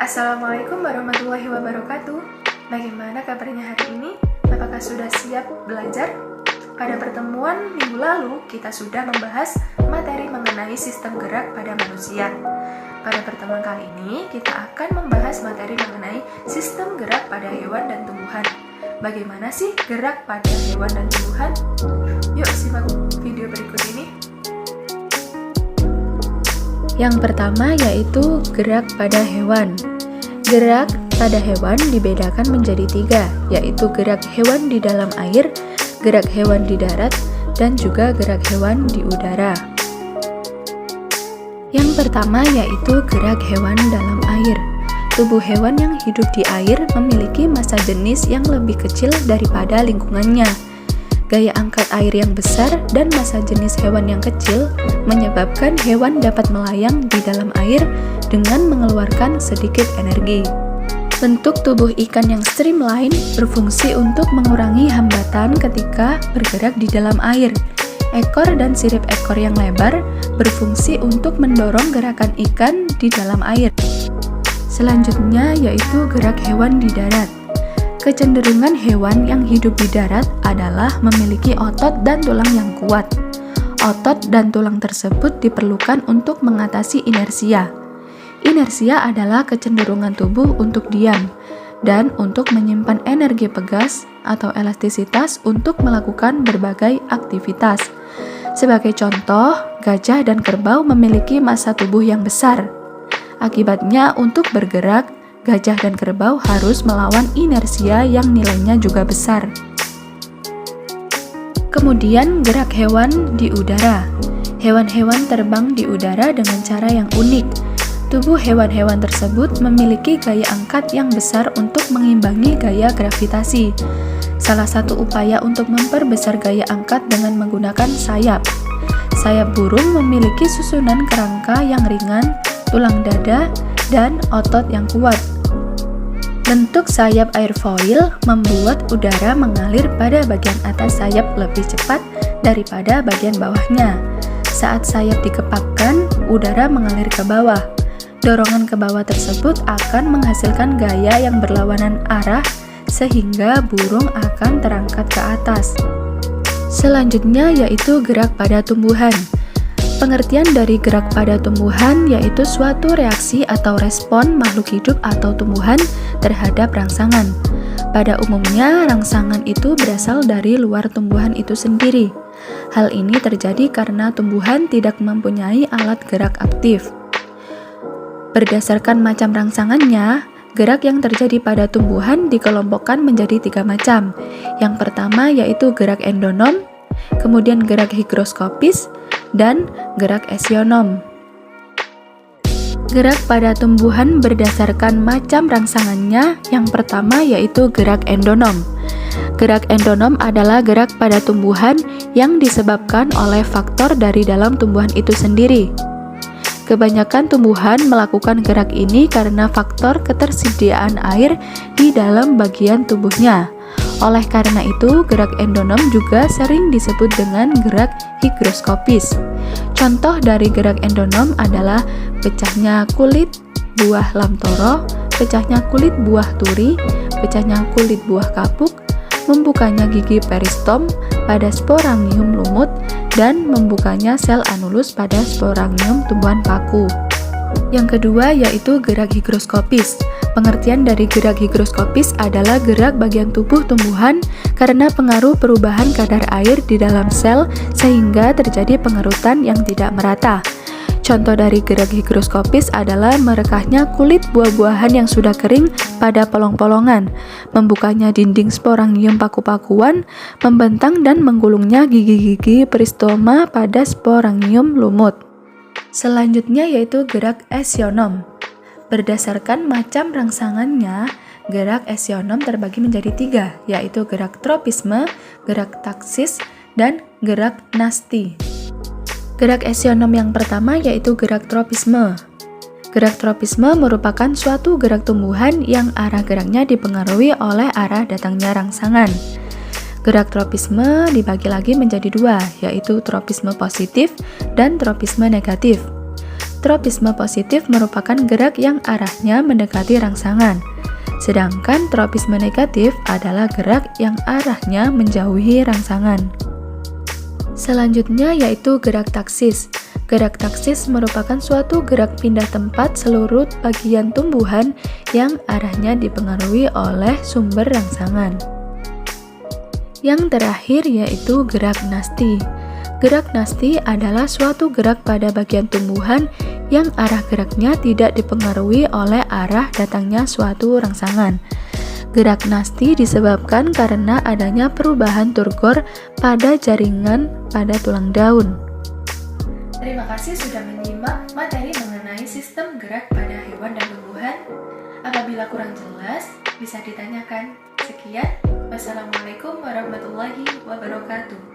Assalamualaikum warahmatullahi wabarakatuh. Bagaimana kabarnya hari ini? Apakah sudah siap belajar? Pada pertemuan minggu lalu, kita sudah membahas materi mengenai sistem gerak pada manusia. Pada pertemuan kali ini, kita akan membahas materi mengenai sistem gerak pada hewan dan tumbuhan. Bagaimana sih gerak pada hewan dan tumbuhan? Yuk simak video berikut ini. Yang pertama yaitu gerak pada hewan. Gerak pada hewan dibedakan menjadi 3, yaitu gerak hewan di dalam air, gerak hewan di darat, dan juga gerak hewan di udara. Yang pertama yaitu gerak hewan dalam air. Tubuh hewan yang hidup di air memiliki massa jenis yang lebih kecil daripada lingkungannya. Gaya angkat air yang besar dan massa jenis hewan yang kecil menyebabkan hewan dapat melayang di dalam air dengan mengeluarkan sedikit energi. Bentuk tubuh ikan yang streamline berfungsi untuk mengurangi hambatan ketika bergerak di dalam air. Ekor dan sirip ekor yang lebar berfungsi untuk mendorong gerakan ikan di dalam air. Selanjutnya yaitu gerak hewan di darat. Kecenderungan hewan yang hidup di darat adalah memiliki otot dan tulang yang kuat. Otot dan tulang tersebut diperlukan untuk mengatasi inersia. Inersia adalah kecenderungan tubuh untuk diam dan untuk menyimpan energi pegas atau elastisitas untuk melakukan berbagai aktivitas. Sebagai contoh, gajah dan kerbau memiliki massa tubuh yang besar. Akibatnya, untuk bergerak, gajah dan kerbau harus melawan inersia yang nilainya juga besar. Kemudian gerak hewan di udara. Hewan-hewan terbang di udara dengan cara yang unik. Tubuh hewan-hewan tersebut memiliki gaya angkat yang besar untuk mengimbangi gaya gravitasi. Salah satu upaya untuk memperbesar gaya angkat dengan menggunakan sayap. Sayap burung memiliki susunan kerangka yang ringan, tulang dada, dan otot yang kuat. Bentuk sayap airfoil membuat udara mengalir pada bagian atas sayap lebih cepat daripada bagian bawahnya. Saat sayap dikepakkan, udara mengalir ke bawah. Dorongan ke bawah tersebut akan menghasilkan gaya yang berlawanan arah sehingga burung akan terangkat ke atas. Selanjutnya yaitu gerak pada tumbuhan. Pengertian dari gerak pada tumbuhan yaitu suatu reaksi atau respon makhluk hidup atau tumbuhan terhadap rangsangan. Pada umumnya, rangsangan itu berasal dari luar tumbuhan itu sendiri. Hal ini terjadi karena tumbuhan tidak mempunyai alat gerak aktif. Berdasarkan macam rangsangannya, gerak yang terjadi pada tumbuhan dikelompokkan menjadi 3 macam. Yang pertama yaitu gerak endonom, kemudian gerak higroskopis, dan gerak esionom. Gerak pada tumbuhan berdasarkan macam rangsangannya. Yang pertama yaitu gerak endonom. Gerak endonom adalah gerak pada tumbuhan yang disebabkan oleh faktor dari dalam tumbuhan itu sendiri. Kebanyakan tumbuhan melakukan gerak ini karena faktor ketersediaan air di dalam bagian tubuhnya. Oleh karena itu, gerak endonom juga sering disebut dengan gerak higroskopis. Contoh dari gerak endonom adalah pecahnya kulit buah lamtoro, pecahnya kulit buah turi, pecahnya kulit buah kapuk, membukanya gigi peristom pada sporangium lumut, dan membukanya sel anulus pada sporangium tumbuhan paku. Yang kedua yaitu gerak higroskopis. Pengertian dari gerak higroskopis adalah gerak bagian tubuh tumbuhan karena pengaruh perubahan kadar air di dalam sel sehingga terjadi pengerutan yang tidak merata. Contoh dari gerak higroskopis adalah merekahnya kulit buah-buahan yang sudah kering pada polong-polongan, membukanya dinding sporangium paku-pakuan, membentang dan menggulungnya gigi-gigi peristoma pada sporangium lumut. Selanjutnya yaitu gerak esionom. Berdasarkan macam rangsangannya, gerak esionom terbagi menjadi 3, yaitu gerak tropisme, gerak taksis, dan gerak nasti. Gerak esionom yang pertama yaitu gerak tropisme. Gerak tropisme merupakan suatu gerak tumbuhan yang arah geraknya dipengaruhi oleh arah datangnya rangsangan. Gerak tropisme dibagi lagi menjadi 2, yaitu tropisme positif dan tropisme negatif. Tropisme positif merupakan gerak yang arahnya mendekati rangsangan. Sedangkan tropisme negatif adalah gerak yang arahnya menjauhi rangsangan. Selanjutnya yaitu gerak taksis. Gerak taksis merupakan suatu gerak pindah tempat seluruh bagian tumbuhan yang arahnya dipengaruhi oleh sumber rangsangan. Yang terakhir yaitu gerak nasti. Gerak nasti adalah suatu gerak pada bagian tumbuhan yang arah geraknya tidak dipengaruhi oleh arah datangnya suatu rangsangan. Gerak nasti disebabkan karena adanya perubahan turgor pada jaringan pada tulang daun. Terima kasih sudah menyimak materi mengenai sistem gerak pada hewan dan tumbuhan. Apabila kurang jelas, bisa ditanyakan. Sekian, wassalamualaikum warahmatullahi wabarakatuh.